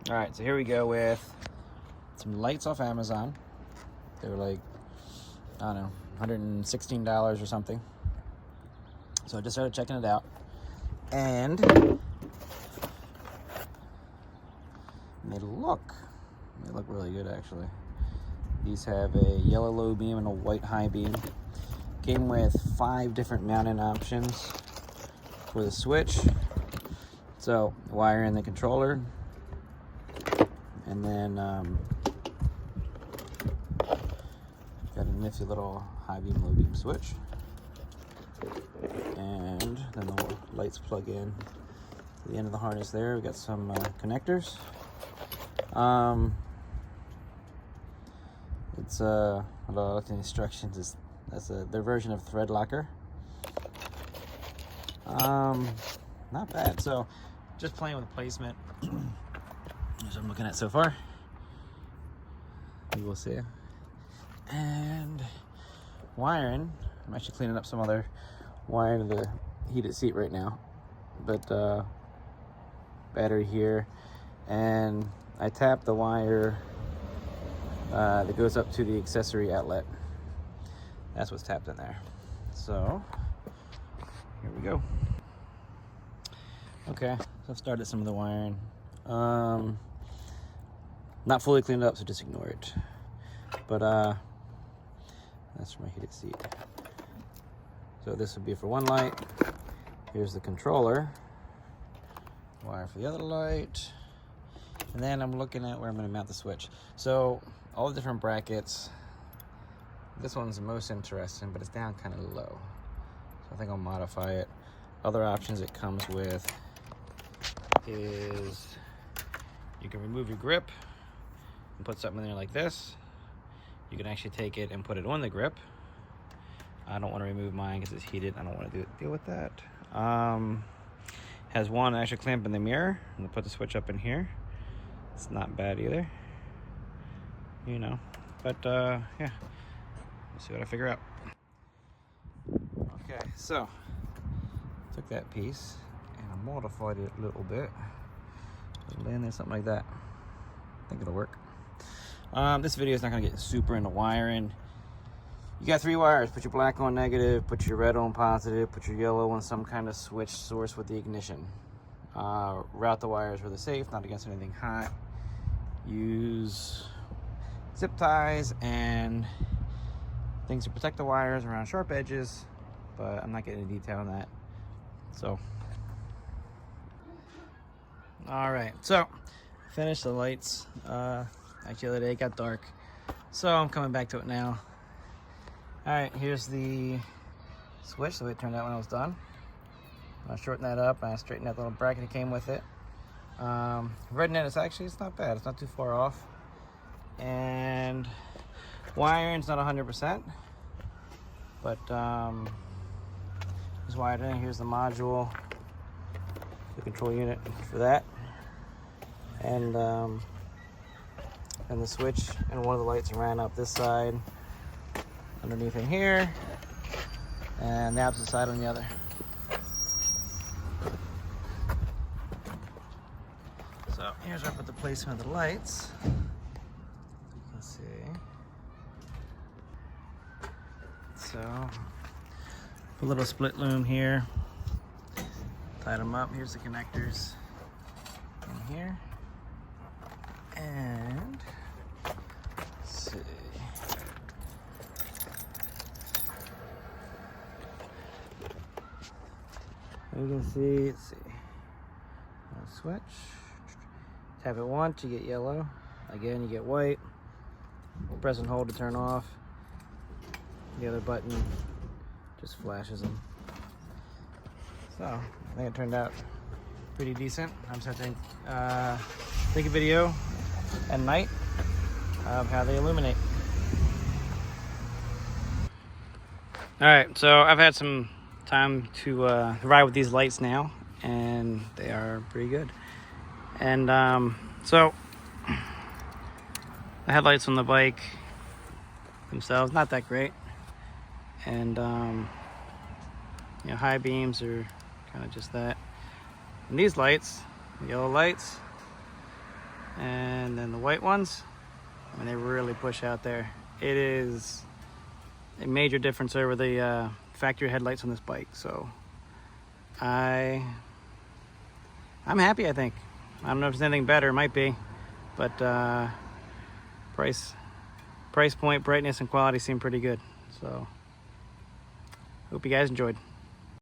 All right, so here we go with some lights off Amazon. They were like, I don't know, $116 or something. So I just started checking it out. And they look really good, actually. These have a yellow low beam and a white high beam. Came with 5 different mounting options for the switch. So wire in the controller, and then got a nifty little high beam, low beam switch, and then the lights plug in to the end of the harness there. We got some connectors. It's a lot of the instructions is their version of thread locker. Not bad. So just playing with placement. That's what I'm looking at so far. We will see. And wiring. I'm actually cleaning up some other wiring to the heated seat right now. But battery here, and I tapped the wire that goes up to the accessory outlet. That's what's tapped in there. So here we go. Okay, so I've started some of the wiring. Not fully cleaned up, so just ignore it. But that's for my heated seat. So this would be for one light. Here's the controller. Wire for the other light. And then I'm looking at where I'm going to mount the switch. So all the different brackets. This one's the most interesting, but it's down kind of low. So I think I'll modify it. Other options it comes with is you can remove your grip and put something in there like this. You can actually take it and put it on the grip. I don't want to remove mine because it's heated. I don't want to deal with that. Has one extra clamp in the mirror. I'm gonna put the switch up in here. It's not bad either, you know. But yeah, let's see what I figure out. Okay, so took that piece and I modified it a little bit. Lay in there something like that. I think it'll work. This video is not gonna get super into wiring. You got 3 wires. Put your black on negative, put your red on positive, put your yellow on some kind of switch source with the ignition. Route the wires really safe, not against anything hot. Use zip ties and things to protect the wires around sharp edges, but I'm not getting into detail on that. So, all right, so finished the lights. Actually, the other day it got dark, so I'm coming back to it now. All right, here's the switch, the way it turned out when I was done. I shorten that up and I straighten out the little bracket that came with it. Redden it, it's not bad. It's not too far off. And wiring's not 100%, but it's wired in. Here's the module, the control unit for that, and the switch and one of the lights ran up this side, underneath in here, and the opposite side on the other. So here's where I put the placement of the lights. You can see. So put a little split loom here. Tied them up. Here's the connectors in here. And let's see. You can see, let's see. Switch. Tap it once, you get yellow. Again, you get white. Press and hold to turn off. The other button just flashes them. So, I think it turned out pretty decent. I'm just going to take a video at night of how they illuminate. All right, so I've had some time to ride with these lights now, and they are pretty good. And so the headlights on the bike themselves, not that great. And you know, high beams are kind of just that. And these lights, the yellow lights, And then the white ones, I mean, they really push out there. It is a major difference over the factory headlights on this bike. So I'm happy, I think. I don't know if there's anything better, it might be, but price point, brightness, and quality seem pretty good. So hope you guys enjoyed.